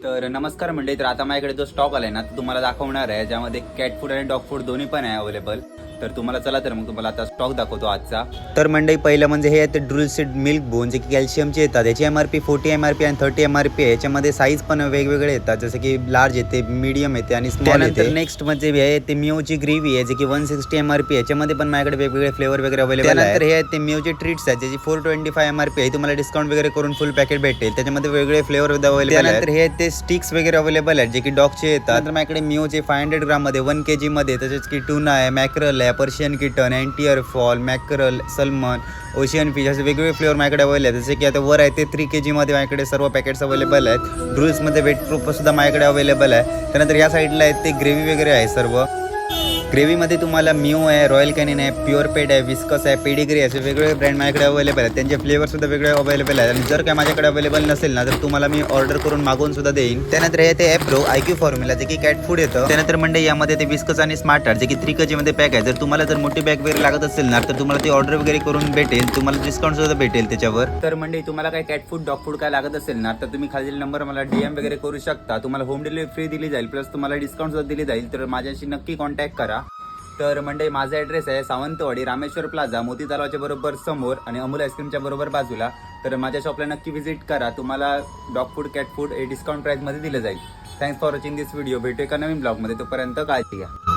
तर नमस्कार मंडळी. तर आता माझ्याकडे जो स्टॉक आलाय ना तो तुम्हाला दाखवणार आहे, ज्यामध्ये कॅट फूड आणि डॉग फूड दोन्ही पण आहे अवेलेबल. तर तुम्हाला चला तर मग तुम्हाला आता स्टॉक दाखवतो आजचा. तर मंडळी पहिलं म्हणजे हे आहे ड्रुल सीड मिल्क बोन, जे की कॅल्शियमचे येतात. याची MRP 40 MRP आणि 30 MRP आहे. याच्यामध्ये साईज पण वेगवेगळे येतात, जसं की लार्ज येते, मीडियम येते आणि स्मॉल येते. नेक्स्ट म्हणजे हे आहे ते मिओची ग्रेव्ही आहे, जे की 160 MRP. याच्यामध्ये पण माझ्याकडे वेगवेगळे फ्लेवर वगैरे अवेलेबल आहे. त्यानंतर हे आहे ते मिओचे ट्रीट्स आहेत, ज्याची 425 MRP आहे. तुम्हाला डिस्काउंट वगैरे करून फुल पॅकेट भेटेल. त्याच्यामध्ये वेगवेगळे फ्लेवर अवेलेबल आहेत. त्यानंतर हे ते स्टिक्स वगैरे अवेलेबल आहेत, जे की डॉगचे येतात. नंतर माझ्याकडे मिओचे 500 ग्राममध्ये 1 kg मध्ये, तसेच की टुना आहे, मॅक्रल आहे, Persian kitten, entire fall, mackerel, salmon, ocean fish असे वेगवेगळे फ्लेवर माझ्याकडे अवेलेबल आहेत. जसे की आता वर आहे ते 3 kg मध्ये माझ्याकडे सर्व पॅकेट्स अवेलेबल आहेत. ड्रुल्समध्ये वेट प्रूफ सुद्धा माझ्याकडे अवेलेबल आहे. त्यानंतर या साईडला आहेत ते ग्रेव्ही वगैरे आहे सर्व. ग्रेव्हीमध्ये तुम्हाला मिओ आहे, रॉयल कॅनिन आहे, प्युअर पेड आहे, विस्कस आहे, पेडिग्री असे वेगवेगळे ब्रँड माझ्याकडे अवेलेबल आहेत. त्यांचे फ्लेवरसुद्धा वेगळे अवेलेबल आहेत. आणि जर काय माझ्याकडे अवेलेबल नसेल ना, तर तुम्हाला मी ऑर्डर करून मागवून सुद्धा देईन. त्यानंतर हे ते ॲप्रो IQ फॉर्म्युला, जे की कॅट फूड येतं. त्यानंतर म्हणजे यामध्ये ते विस्कस आणि स्मार्टर, जे की 3 kg मध्ये पॅक आहे. जर तुम्हाला जर मोठी बॅग वगैरे लागत असेल ना, तर तुम्हाला ती ऑर्डर वगैरे करून भेटेल. तुम्हाला डिस्काउंट सुद्धा भेटेल त्याच्यावर. तर म्हणजे तुम्हाला काय कॅट फूड डॉग फूड काय लागत असेल ना, तर तुम्ही खालील नंबर मला DM वगैरे करू शकता. तुम्हाला होम डिलिव्हरी फ्री दिली जाईल, प्लस तुम्हाला डिस्काउंट सुद्धा दिली जाईल. तर माझ्याशी नक्की कॉन्टॅक्ट करा. तर म्हणजे माझा ॲड्रेस आहे सावंतवाडी, रामेश्वर प्लाझा, मोती तलावाच्या बरोबर समोर आणि अमूल आईस्क्रीमच्या बरोबर बाजूला. तर माझ्या शॉपला नक्की व्हिजिट करा. तुम्हाला डॉग फूड कॅट फूड हे डिस्काउंट प्राईसमध्ये दिलं जाईल. Thanks for watching this video. भेटू एका नवीन ब्लॉगमध्ये. तोपर्यंत काळजी घ्या.